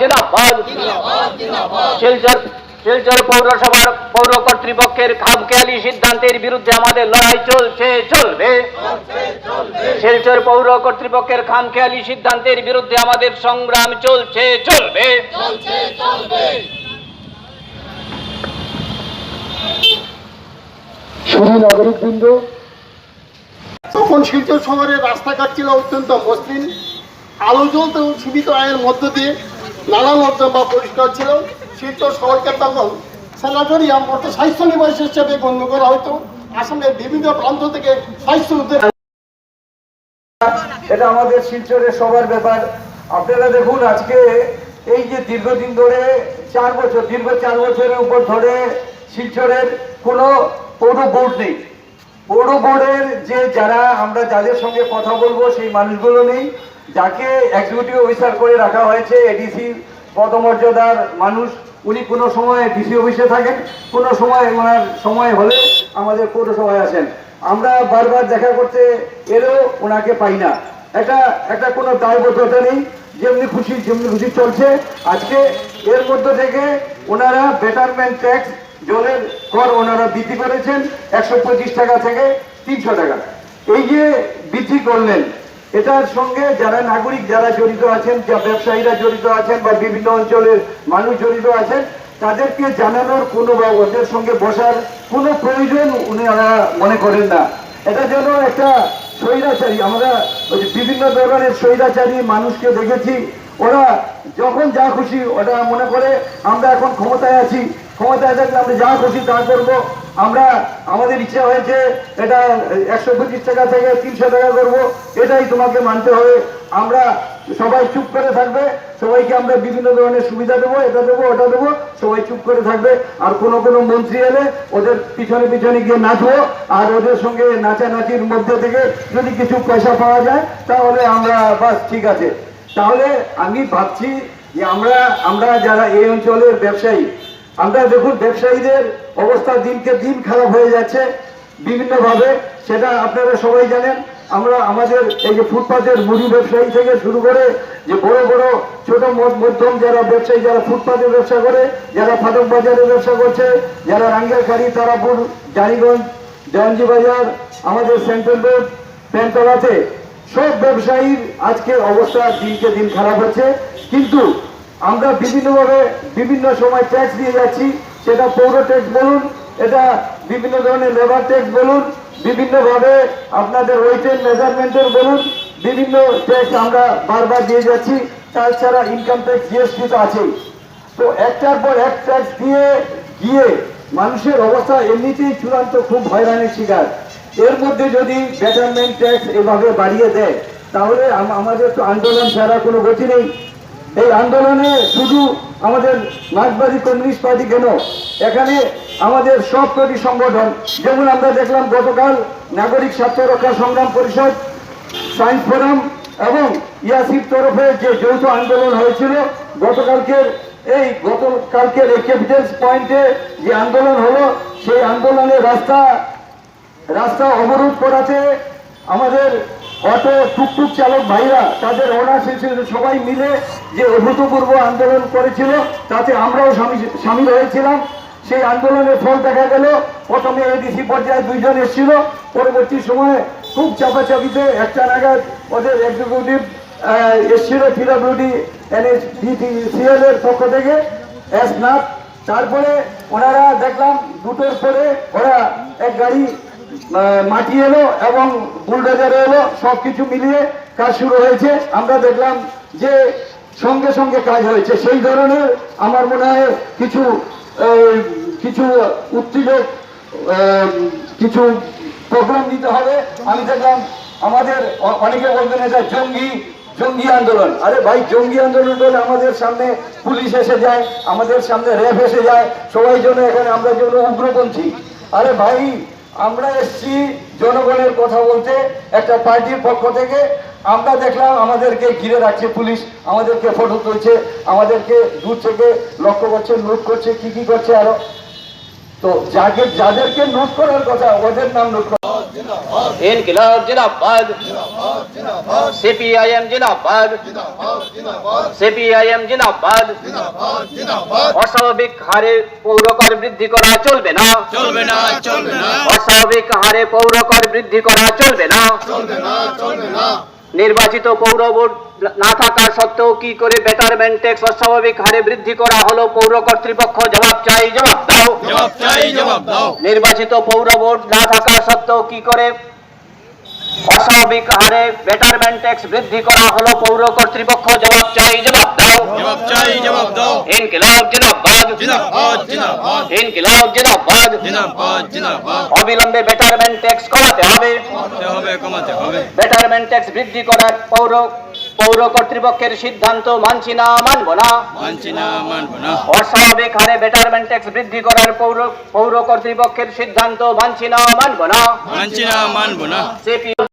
জিন্দাবাদ। শিলচর পৌরসভার পৌর কর্তৃপক্ষের খামখেয়ালি সিদ্ধান্তের বিরুদ্ধে আমাদের লড়াই চলবে। শিলচর পৌর কর্তৃপক্ষের খামখেয়ালি সিদ্ধান্তের বিরুদ্ধে আমাদের সংগ্রাম চলবে। শুধু নাগরিকবৃন্দ, তখন শিলচর শহরের রাস্তাঘাট ছিল অত্যন্ত মসৃণ, আলো জ্বলত সীমিত আয়ের মধ্য দিয়ে নানা নর্দমা পরিষ্কার ছিল। শিলচর শহরকে তখন সেনাটোরিয়াম অর্থাৎ স্বাস্থ্য নিবাস হিসেবে গণ্য করা হতো। আসামের বিভিন্ন প্রান্ত থেকে স্বাস্থ্য এটা আমাদের শিলচরের সবার ব্যাপার। আপনারা দেখুন, আজকে এই যে দীর্ঘদিন ধরে দীর্ঘ 4 বছরের উপর ধরে শিলচরের কোনো পৌর বোর্ড নেই। পৌর বোর্ডের আমরা যাদের সঙ্গে কথা বলবো সেই মানুষগুলো নেই। যাকে এক্সিকিউটিভ অফিসার করে রাখা হয়েছে, এডিসি পদমর্যাদার মানুষ, উনি কোনো সময় ডিসি অফিসে থাকেন, কোনো সময় ওনার সময় হলে আমাদের পৌরসভায় আসেন। আমরা বারবার দেখা করতে এলেও ওনাকে পাই না। একটা কোনো দায়বদ্ধতা নেই, যেমনি খুশি চলছে। আজকে এর মধ্যে থেকে ওনারা বেটারমেন্ট ট্যাক্স, জলের কর ওনারা বৃদ্ধি করেছেন 125 টাকা থেকে 300 টাকা। এই যে বৃদ্ধি করলেন, এটার সঙ্গে যারা নাগরিক যারা জড়িত আছেন, যা ব্যবসায়ীরা জড়িত আছেন বা বিভিন্ন অঞ্চলের মানুষ জড়িত আছেন, তাদেরকে জানানোর কোনো বা ওদের সঙ্গে বসার কোনো প্রয়োজন ওনারা মনে করেন না। এটা যেন একটা স্বৈরাচারী, আমরা বিভিন্ন ধরনের স্বৈরাচারী মানুষকে দেখেছি। ওরা যখন যা খুশি ওটা মনে করে আমরা এখন ক্ষমতায় আছি, ক্ষমতায় থাকলে আমরা যা খুশি তা করবো। আমাদের ইচ্ছা হয়েছে এটা 125 টাকা থেকে 300 টাকা করবো, এটাই তোমাকে মানতে হবে। আমরা সবাই চুপ করে থাকবে, সবাইকে আমরা বিভিন্ন ধরনের সুবিধা দেবো, এটা দেবো ওটা দেবো, সবাই চুপ করে থাকবে। আর কোনো মন্ত্রী এলে ওদের পিছনে গিয়ে নাচবো, আর ওদের সঙ্গে নাচানাচির মধ্যে থেকে যদি কিছু পয়সা পাওয়া যায় তাহলে আমরা বাস ঠিক আছে। তাহলে আমি ভাবছি যে আমরা যারা এই অঞ্চলের ব্যবসায়ী, আমরা দেখুন ব্যবসায়ীদের অবস্থা দিনকে দিন খারাপ হয়ে যাচ্ছে বিভিন্নভাবে, সেটা আপনারা সবাই জানেন। আমাদের এই যে ফুটপাতের মুড়ি ব্যবসায়ী থেকে শুরু করে যে বড় ছোট মধ্যম যারা ব্যবসায়ী, যারা ফুটপাতের ব্যবসা করে, যারা ফাটক বাজারের ব্যবসা করছে, যারা রাঙ্গিয়াখালী, তারাপুর, জারিগঞ্জ, জয়ন্তী বাজার, আমাদের সেন্ট্রাল রোড, প্যান্টলাতে সব ব্যবসায়ীর আজকে অবস্থা দিনকে দিন খারাপ হচ্ছে। কিন্তু আমরা বিভিন্নভাবে বিভিন্ন সময় ট্যাক্স দিয়ে যাচ্ছি, সেটা পৌর ট্যাক্স বলুন, এটা বিভিন্ন ধরনের লেবার ট্যাক্স বলুন, বিভিন্নভাবে আপনাদের ওয়েট এন্ড মেজারমেন্টের বলুন, বিভিন্ন ট্যাক্স আমরা বারবার দিয়ে যাচ্ছি। তাছাড়া ইনকাম ট্যাক্স, জিএসটি তো আছেই। তো একটার পর এক ট্যাক্স দিয়ে গিয়ে মানুষের অবস্থা এমনিতেই চূড়ান্ত খুব হয়রানির শিকার। এর মধ্যে যদি বেটারমেন্ট ট্যাক্স এভাবে বাড়িয়ে দেয় তাহলে আমাদের তো আন্দোলন ছাড়া কোনো গতি নেই। এই আন্দোলনে শুধু আমাদের মার্ক্সবাদী কমিউনিস্ট পার্টি কেন, এখানে আমাদের সব প্রতি সংগঠন, যেমন আমরা দেখলাম গতকাল নাগরিক স্বার্থ রক্ষা সংগ্রাম পরিষদ, সায়েন্স ফোরাম এবং ইয়াসির তরফে যে যৌথ আন্দোলন হয়েছিল গতকালকের এই ক্যাপিটালস পয়েন্টে যে আন্দোলন হলো, সেই আন্দোলনে রাস্তা অবরোধ করাতে আমাদের অটো টুকটুক চালক ভাইরা, তাদের ওনার সবাই মিলে যে অভূতপূর্ব আন্দোলন করেছিল, তাতে আমরাও সামিল হয়েছিলাম। সেই আন্দোলনের ফল দেখা গেল, প্রথমে এডিসি পর্যায়ে 2 জন এসেছিল, পরবর্তী সময়ে খুব চাপাচাপিতে 1টা নাগাদ ওদের এক্সিকিউটিভ এসেছিল পিডব্লিউডি NHDCL এর পক্ষ থেকে নাথ। তারপরে ওনারা দেখলাম 2টোর পরে ওরা এক গাড়ি মাটি এলো এবং বুলডোজার এলো, সবকিছু মিলিয়ে কাজ শুরু হয়েছে। আমরা দেখলাম যে সঙ্গে কাজ হয়েছে। সেই ধরনের আমার মনে হয় কিছু উত্তেজক কিছু প্রোগ্রাম দিতে হবে। আমি দেখলাম আমাদের অনেকে বলবেন এটা জঙ্গি আন্দোলন। আরে ভাই, জঙ্গি আন্দোলন বলে আমাদের সামনে পুলিশ এসে যায়, আমাদের সামনে র্যাব এসে যায়, সবাই জন্য এখানে আমরা জন্য উগ্রপন্থী। আরে ভাই, আমরা এসছি জনগণের কথা বলতে, একটা পার্টির পক্ষ থেকে। আমরা দেখলাম আমাদেরকে ঘিরে রাখছে পুলিশ, আমাদেরকে ফটো তুলছে, আমাদেরকে দূর থেকে লক্ষ্য করছে, নোট করছে, কি করছে আরো। তো যাদেরকে নোট করার কথা ওদের নাম নোট করা ইনকিলাব জিন্দাবাদ, সিপিআইএম জিন্দাবাদ, সিপিআইএম জিন্দাবাদ। অস্বাভাবিক হারে পৌরকর বৃদ্ধি করা চলবে না, চলবে না, চলবে না, অস্বাভাবিক হারে পৌরকর বৃদ্ধি করা চলবে না। নির্বাচিত পৌর বোর্ড না থাকা সত্ত্বেও কি করে বেটারমেন্ট ট্যাক্স অস্বাভাবিক হারে বৃদ্ধি করা হলো? পৌর কর্তৃপক্ষ জবাব চাই, জবাব দাও। জবাব চাই, জবাব দাও। নির্বাচিত পৌর বোর্ড না থাকা সত্ত্বেও কি করে অস্বাভাবিক হারে বেটারমেন্ট ট্যাক্স বৃদ্ধি করা হলো? পৌর কর্তৃপক্ষ জবাব চাই, জবাব দাও। জবাব চাই, জবাব দাও। ইনকিলাব জিন্দাবাদ, জিন্দাবাদ, জিন্দাবাদ, ইনকিলাব জিন্দাবাদ। জিন্দাবাদ, জিন্দাবাদ। অবিলম্বে বেটারমেন্ট ট্যাক্স কমাতে হবে, কমাতে হবে, কমাতে হবে। বেটারমেন্ট ট্যাক্স বৃদ্ধি করার পৌর কর্তৃপক্ষের সিদ্ধান্ত মানছি না, মানব না। মানছি না, মানব না। অস্বাভাবিক হারে বেটারমেন্ট ট্যাক্স বৃদ্ধি করার পৌর কর্তৃপক্ষের সিদ্ধান্ত মানছি না, মানব না। মানছি না, মানব না। সিপি